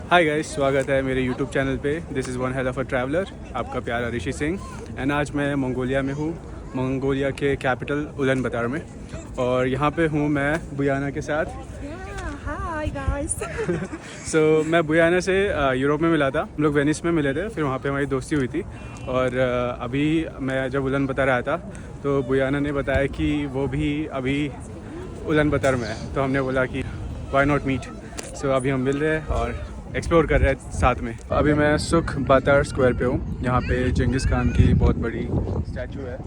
Hi guys, स्वागत है मेरे यूट्यूब चैनल पे। This is one hell of a traveller, आपका प्यारा ऋषि सिंह। एंड आज मैं मंगोलिया में हूँ, मंगोलिया के कैपिटल उलन बतर में। और यहाँ पे हूँ मैं बुयाना के साथ। Hi guys. मैं बुयाना से यूरोप में मिला था। हम लोग वेनिस में मिले थे, फिर वहाँ पे हमारी दोस्ती हुई थी। और अभी मैं जब उलन बतर आया था तो बुयाना ने बताया कि वो भी अभी उलन बतर में है, तो हमने बोला कि वाई नॉट मीट। अभी हम मिल रहे हैं और एक्सप्लोर कर रहे हैं साथ में। अभी मैं सुख बातार स्क्वायर पे हूँ। यहाँ पे चिंगिस खान की बहुत बड़ी स्टैचू है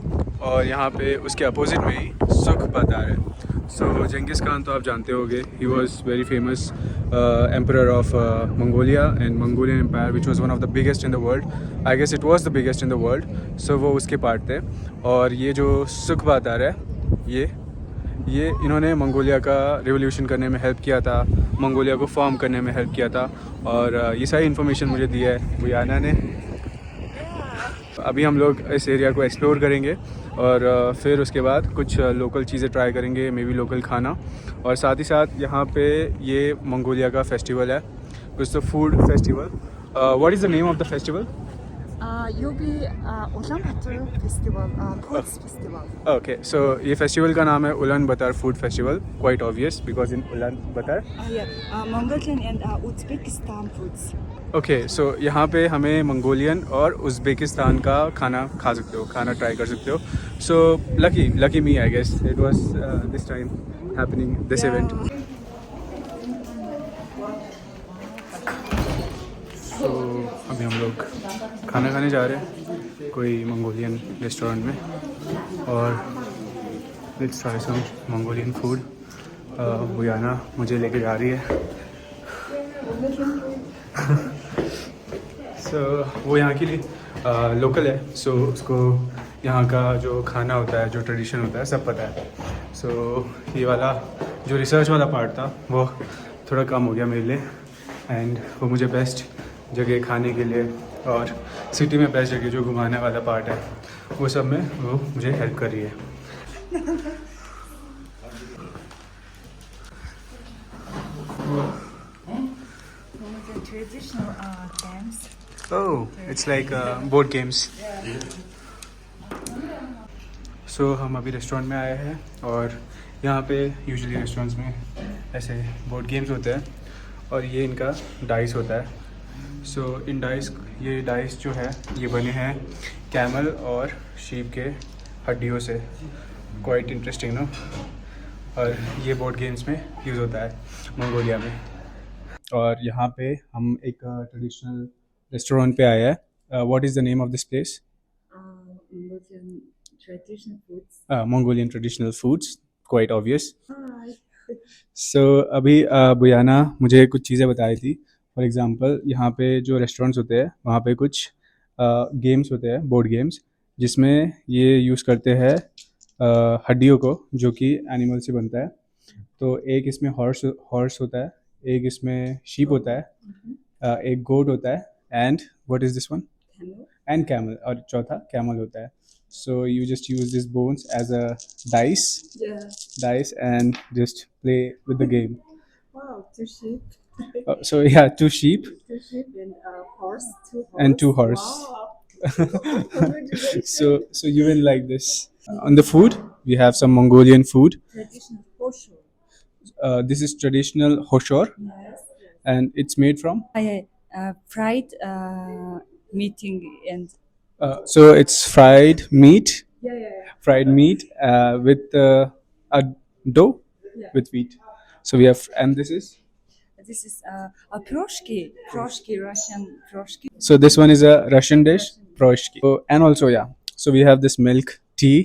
और यहाँ पे उसके अपोजिट में ही सुख बातार है। चिंगिस खान तो आप जानते होंगे, he was very famous emperor of Mongolia and Mongolian empire which was one of the biggest in the world. I guess it was the biggest in the world. वो उसके पार्ट थे। और ये जो सुख बातार है, ये इन्होंने मंगोलिया का रिवोल्यूशन करने में हेल्प किया था, मंगोलिया को फॉर्म करने में हेल्प किया था। और ये सारी इन्फॉर्मेशन मुझे दी है बुयाना ने। अभी हम लोग इस एरिया को एक्सप्लोर करेंगे और फिर उसके बाद कुछ लोकल चीज़ें ट्राई करेंगे, मे बी लोकल खाना। और साथ ही साथ यहाँ पे ये मंगोलिया का फेस्टिवल है, कुछ तो food festival. What is the name of the festival? UB Ulaanbaatar Festival, Foods Festival. Okay, so ये फेस्टिवल का नाम है Ulaanbaatar food festival. Quite obvious because in Ulaanbaatar. Yeah, Mongolian and Uzbekistan foods. Okay, so यहाँ पे हमें Mongolian और Uzbekistan का खाना खा सकते हो, खाना ट्राई कर सकते हो। Lucky me, I guess it was this time happening this event. अभी हम लोग खाना खाने जा रहे हैं कोई मंगोलियन रेस्टोरेंट में, और let's try some Mongolian food. Buyana मुझे लेके जा रही है। वो यहाँ के लिए लोकल है, उसको यहाँ का जो खाना होता है, जो ट्रेडिशन होता है, सब पता है। ये वाला जो रिसर्च वाला पार्ट था वो थोड़ा कम हो गया मेरे लिए। एंड वो मुझे बेस्ट जगह खाने के लिए और सिटी में बेस्ट जगह जो घुमाने वाला पार्ट है, वो सब में वो मुझे हेल्प कर रही है। Traditional games. Oh, it's like board games. हम अभी रेस्टोरेंट में आए हैं और यहाँ पे यूजुअली रेस्टोरेंट्स में ऐसे बोर्ड गेम्स होते हैं और ये इनका डाइस होता है। ये डाइस जो है ये बने हैं कैमल और शीप के हड्डियों से। क्वाइट इंटरेस्टिंग ना। और ये बोर्ड गेम्स में यूज़ होता है मंगोलिया में। और यहाँ पे हम एक ट्रेडिशनल रेस्टोरेंट पे आए हैं। What is the name of this place? Mongolian traditional foods. Mongolian traditional foods, quite obvious. Hi. अभी बुयाना मुझे कुछ चीज़ें बताई थी। फॉर एग्ज़ाम्पल, यहाँ पे जो रेस्टोरेंट्स होते हैं वहाँ पे कुछ गेम्स होते हैं, बोर्ड गेम्स, जिसमें ये यूज़ करते हैं हड्डियों को, जो कि एनिमल से बनता है। तो एक इसमें हॉर्स होता है, एक इसमें शीप होता है, एक गोट होता है, and what is this one? Hello. And camel, और चौथा कैमल होता है। You just use these bones as a dice Yeah. and just play with the game. Wow, two sheep. Yeah, two sheep Two sheep and horse. Two horse. and two horse. Wow. Congratulations. So you will like this. On the food, we have some Mongolian food. Traditional kosher. This is traditional hoshor, Yes. and it's made from. Fried meeting and So it's fried meat, yeah. with a dough Yeah. with wheat. We have, and this is. This is a proshki, Russian proshki. So this one is a Russian dish, proshki. And also, yeah. So we have this milk tea,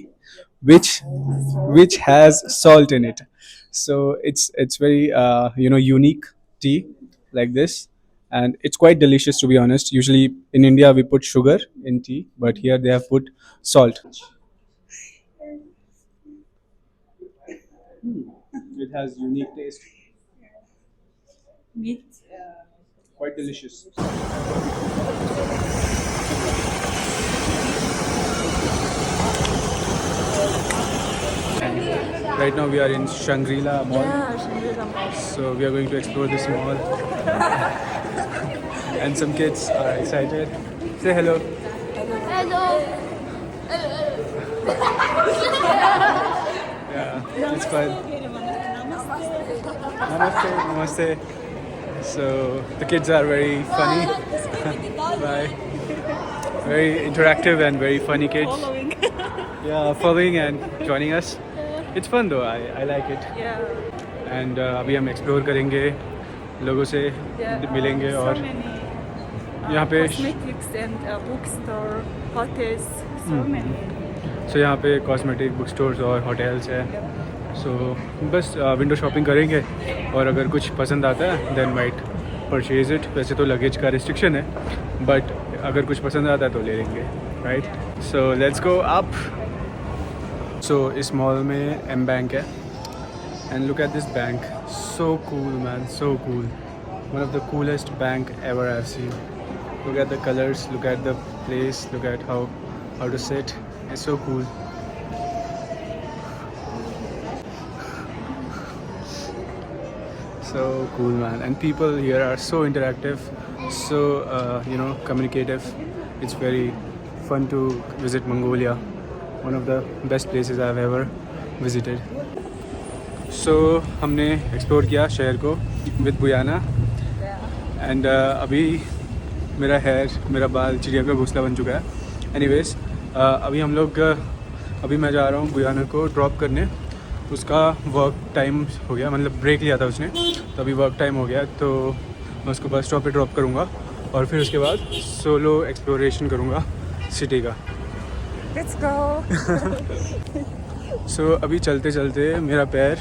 which has salt in it. So it's very unique tea like this, and it's quite delicious, to be honest. Usually in India we put sugar in tea, but here they have put salt. It has unique taste. Meat. Quite delicious. Right now we are in Shangri-La Mall. Yeah, Shangri-La Mall. So we are going to explore this mall. and some kids are excited. Say hello. Hello. Yeah, it's fun. Namaste, namaste. So the kids are very funny. Bye. Very interactive and very funny kids. Yeah, following and joining us. It's fun though. I like it. Yeah. And अभी हम explore करेंगे, लोगों से मिलेंगे और यहाँ पे Cosmetics and bookstore, hotels, so many. सो यहाँ पे कॉस्मेटिक बुक स्टोर्स और होटल्स है. सो बस विंडो शॉपिंग करेंगे और अगर कुछ पसंद आता है देन माइट परचेज इट. वैसे तो लगेज का रिस्ट्रिक्शन है बट अगर कुछ पसंद आता है तो ले लेंगे, right. So let's go up. So इस मॉल में एम बैंक है and look at this bank. So cool man, so cool. One of the coolest bank ever I have seen. Look at the colors, look at the place, look at how to sit. It's so cool. So cool, man. And people here are so interactive, so communicative. It's very fun to visit Mongolia. One of the best places I've ever visited. So हमने explore किया शहर को with बुयाना. And अभी मेरा बाल चिड़िया का घोंसला बन चुका है. एनीवेज अभी मैं जा रहा हूँ बुयाना को ड्रॉप करने. उसका वर्क टाइम हो गया, मतलब ब्रेक लिया था उसने, तो अभी वर्क टाइम हो गया. तो मैं उसको बस स्टॉप पे ड्रॉप करूँगा और फिर उसके बाद सोलो एक्सप्लोरेशन करूँगा सिटी का. Let's go. सो अभी चलते चलते मेरा पैर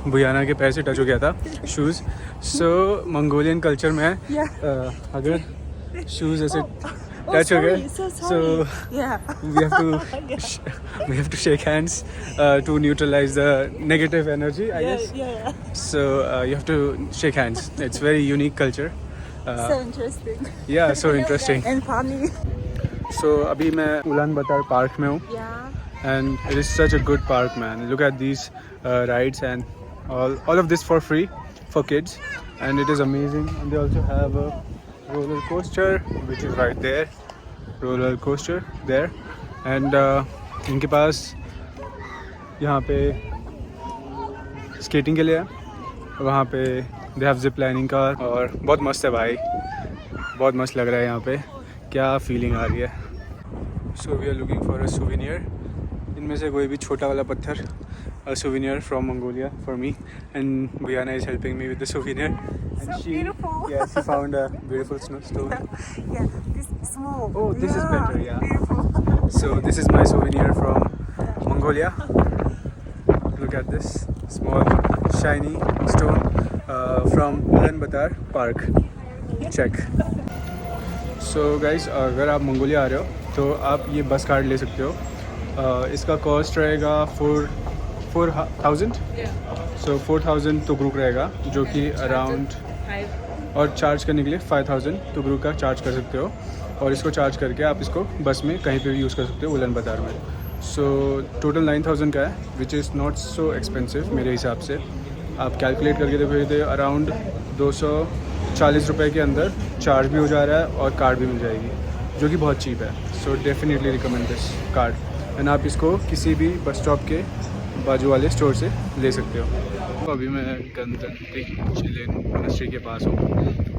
बुयाना के पैर से टच हो गया था, शूज़. सो मंगोलियन कल्चर में अगर शूज़ ऐसे टच हो गए सो Yeah. we have to shake hands to neutralize the negative energy, I guess. Yeah. So you have to shake hands. It's very unique culture. So interesting. Yeah, so interesting. And funny. So अभी मैं Ulan बतर park में हूँ. Yeah. And it is such a good park, man. Look at these rides and all of this for free for kids, and it is amazing. And they also have a roller coaster which is right there. Roller coaster there. And इनके पास यहाँ पे skating के लिए है, वहाँ पे they have zip lining का. और बहुत मस्त है भाई, बहुत मस्त लग रहा है यहाँ पे. क्या फीलिंग आ रही है. So we are looking for a souvenir. इनमें से कोई भी छोटा वाला पत्थर, a souvenir from Mongolia for me, and Buyana is helping me with the souvenir. And So beautiful. Yeah, she found a beautiful stone. Yeah. This is small. Oh, this is better, yeah. Beautiful. So this is my souvenir from Mongolia. Look at this small shiny stone from Ulaanbaatar Park. Check. So guys, अगर आप Mongolia आ रहे हो तो आप ये बस card ले सकते हो. इसका कॉस्ट रहेगा 4,000. सो 4,000 तुगरुक रहेगा, जो कि अराउंड, और चार्ज करने के लिए 5,000 तुगरुक का चार्ज कर सकते हो. और इसको चार्ज करके आप इसको बस में कहीं पे भी यूज़ कर सकते हो उलानबातर में. सो टोटल 9,000 का है, which is not so expensive मेरे हिसाब से. आप कैलकुलेट करके देखो, अराउंड 240 रुपये के अंदर चार्ज भी हो जा रहा है और कार्ड भी मिल जाएगी, जो कि बहुत चीप है. So definitely recommend this card. And आप इसको किसी भी बस स्टॉप के बाजू वाले स्टोर से ले सकते हो. तो अभी मैं गणतंत्री चिलेन मोनेस्ट्री के पास हूँ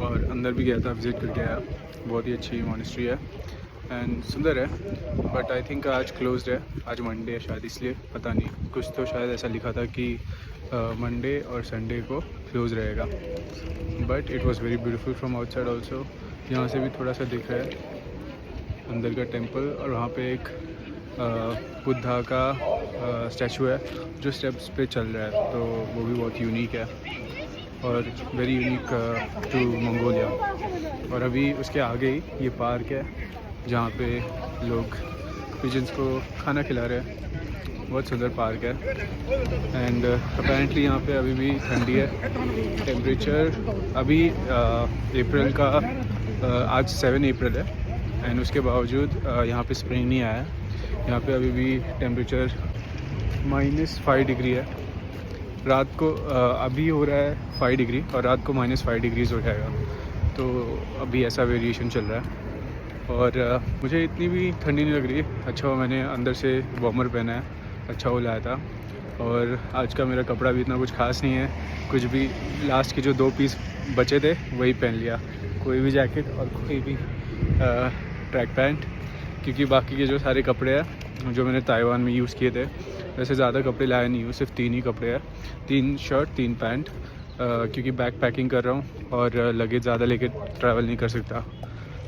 और अंदर भी गया था, विज़िट करके आया. बहुत ही अच्छी मोनेस्ट्री है एंड सुंदर है, बट आई थिंक आज क्लोज्ड है. आज मंडे है शायद, इसलिए पता नहीं, कुछ तो शायद ऐसा लिखा था कि मंडे और संडे को क्लोज रहेगा. But it was very beautiful from outside also. यहाँ से भी थोड़ा सा दिख रहा है अंदर का टेम्पल, और वहाँ पे एक बुद्धा का स्टैचू है जो स्टेप्स पे चल रहा है, तो वो भी बहुत यूनिक है और वेरी यूनिक टू मंगोलिया. और अभी उसके आगे ही ये पार्क है जहाँ पे लोग पिजन्स को खाना खिला रहे हैं. बहुत सुंदर पार्क है. एंड अपेरेंटली यहाँ पे अभी भी ठंडी है. टेम्परेचर अभी अप्रैल का आज 7 अप्रैल है, एंड उसके बावजूद यहाँ पे स्प्रिंग नहीं आया है. यहाँ पे अभी भी टेम्परेचर -5 डिग्री है. रात को अभी हो रहा है 5 डिग्री और रात को -5 डिग्रीज हो जाएगा. तो अभी ऐसा वेरिएशन चल रहा है। और मुझे इतनी भी ठंडी नहीं लग रही। अच्छा हुआ मैंने अंदर से वार्मर पहना है, अच्छा वो लाया था। और आज का मेरा कपड़ा भी इतना कुछ खास नहीं है, कुछ भी लास्ट के जो 2 पीस बचे थे वही पहन लिया, कोई भी जैकेट और कोई भी ट्रैक पैंट, क्योंकि बाकी के जो सारे कपड़े हैं जो मैंने ताइवान में यूज़ किए थे, वैसे ज़्यादा कपड़े लाए नहीं हूँ, सिर्फ 3 ही कपड़े हैं, 3 शर्ट 3 पैंट, क्योंकि बैग पैकिंग कर रहा हूँ और लगेज ज़्यादा लेके ट्रैवल नहीं कर सकता।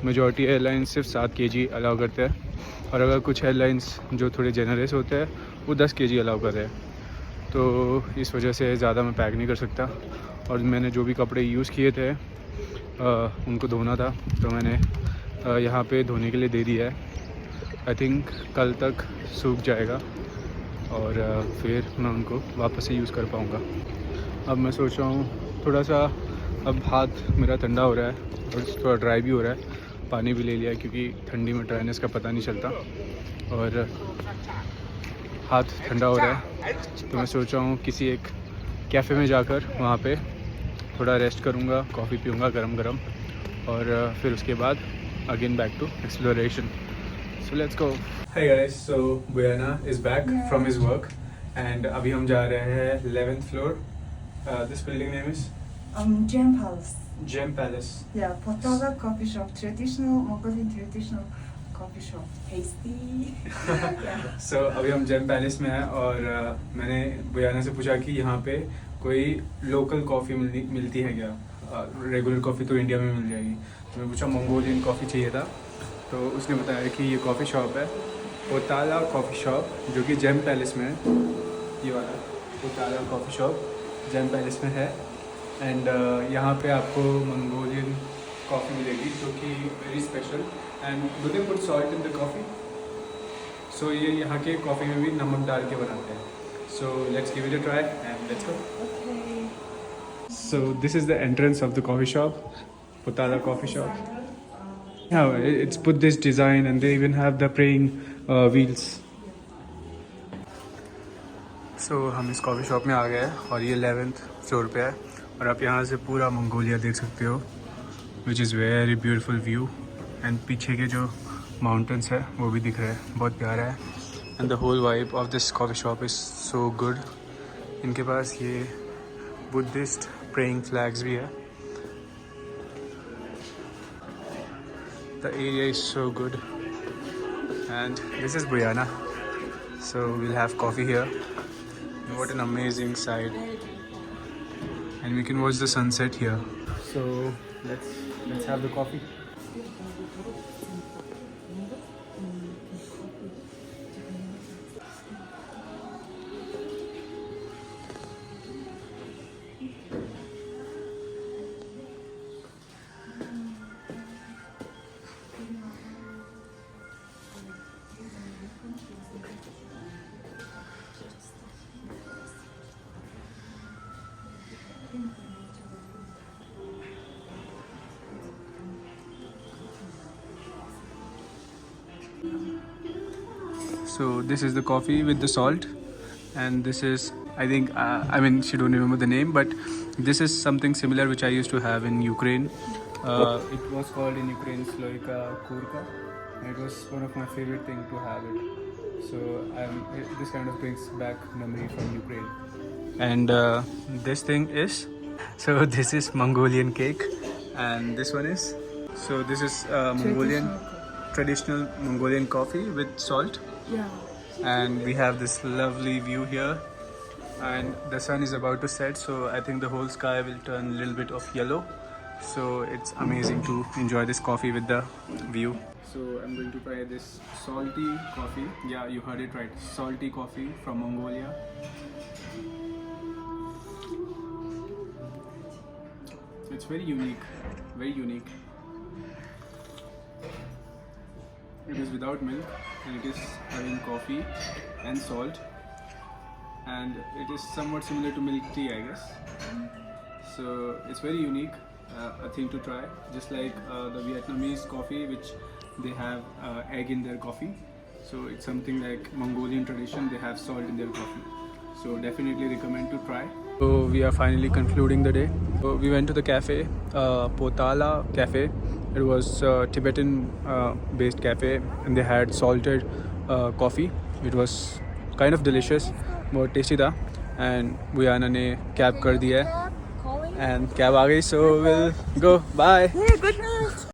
मेजॉरिटी एयरलाइंस सिर्फ 7 kg अलाउ करते हैं, और अगर कुछ एयरलाइंस जो थोड़े जेनरस होते हैं वो 10 kg अलाउ कर रहे हैं। तो इस वजह से ज़्यादा मैं पैक नहीं कर सकता। और मैंने जो भी कपड़े यूज़ किए थे उनको धोना था, तो मैंने यहाँ पे धोने के लिए दे दिया है। आई थिंक कल तक सूख जाएगा और फिर मैं उनको वापस से यूज़ कर पाऊँगा। अब मैं सोच रहा हूँ थोड़ा सा, अब हाथ मेरा ठंडा हो रहा है और थोड़ा ड्राई भी हो रहा है, पानी भी ले लिया है क्योंकि ठंडी में ड्राइनेस का पता नहीं चलता, और हाथ ठंडा हो रहा है। तो मैं सोच रहा हूँ किसी एक कैफ़े में जाकर वहाँ पे थोड़ा रेस्ट करूँगा, कॉफ़ी पीऊँगा गरम गरम, और फिर उसके बाद again back to exploration. So let's go. Hi guys, so Buyana is back from his work and अभी हम जा रहे हैं 11th floor. This building name is Gem Palace. Gem Palace. Yeah, Potala coffee shop, traditional Mongolian traditional coffee shop. Tasty. Yeah. सो अभी हम GeM Palace में हैं और मैंने बुयाना से पूछा कि यहाँ पे कोई लोकल कॉफ़ी मिलती है क्या, रेगुलर कॉफ़ी तो इंडिया में मिल जाएगी। तो मैं पूछा मंगोलियन कॉफ़ी चाहिए था, तो उसने बताया कि ये कॉफ़ी शॉप है पोताला कॉफ़ी शॉप, जो कि जेम पैलेस में है। ये वाला Potala coffee shop Gem Palace में है। एंड यहाँ पे आपको मंगोलियन कॉफ़ी मिलेगी जो कि very special, and do they put salt in the coffee. So ये यहाँ के कॉफ़ी में भी नमक डाल के बनाते हैं। So let's give it a try and let's go. Okay. So this is the entrance of the coffee shop, पोताला coffee shop. Yeah, it's put this design and they even have the praying wheels. So हम इस coffee shop में आ गए हैं और ये 11th floor पे है, और आप यहाँ से पूरा मंगोलिया देख सकते हो, which is very beautiful view. And पीछे के जो माउंटेन्स है वो भी दिख रहे हैं, बहुत प्यारा है। And the whole vibe of this coffee shop is so good. इनके पास ये बुद्धिस्ट प्रेइंग फ्लैग्स भी है। The area is so good, and this is Buyana, so we'll have coffee here. What an amazing sight, and we can watch the sunset here. So let's have the coffee. So this is the coffee with the salt, and this is, I think, I mean, she don't remember the name, but this is something similar which I used to have in Ukraine. It was called in Ukraine Sloika Kurka, and it was one of my favorite thing to have it. So this kind of brings back memory from Ukraine. And this thing is, so this is Mongolian cake, and this one is, so this is traditional Mongolian coffee with salt. Yeah. And we have this lovely view here, and the sun is about to set, so I think the whole sky will turn a little bit of yellow, so it's amazing to enjoy this coffee with the view. So I'm going to try this salty coffee. Yeah, you heard it right, salty coffee from Mongolia. It's very unique, very unique. It is without milk, and it is having coffee and salt, and it is somewhat similar to milk tea, I guess. So it's very unique, a thing to try, just like the Vietnamese coffee, which they have egg in their coffee. So it's something like Mongolian tradition, they have salt in their coffee. So definitely recommend to try. So we are finally concluding the day. So we went to the cafe, Potala Cafe. It was a Tibetan based cafe, and they had salted coffee. It was kind of delicious, बहुत tasty था. And बुयाना ने cab कर दिया है, and cab आ गई, so we'll go. Bye. Yeah, good night.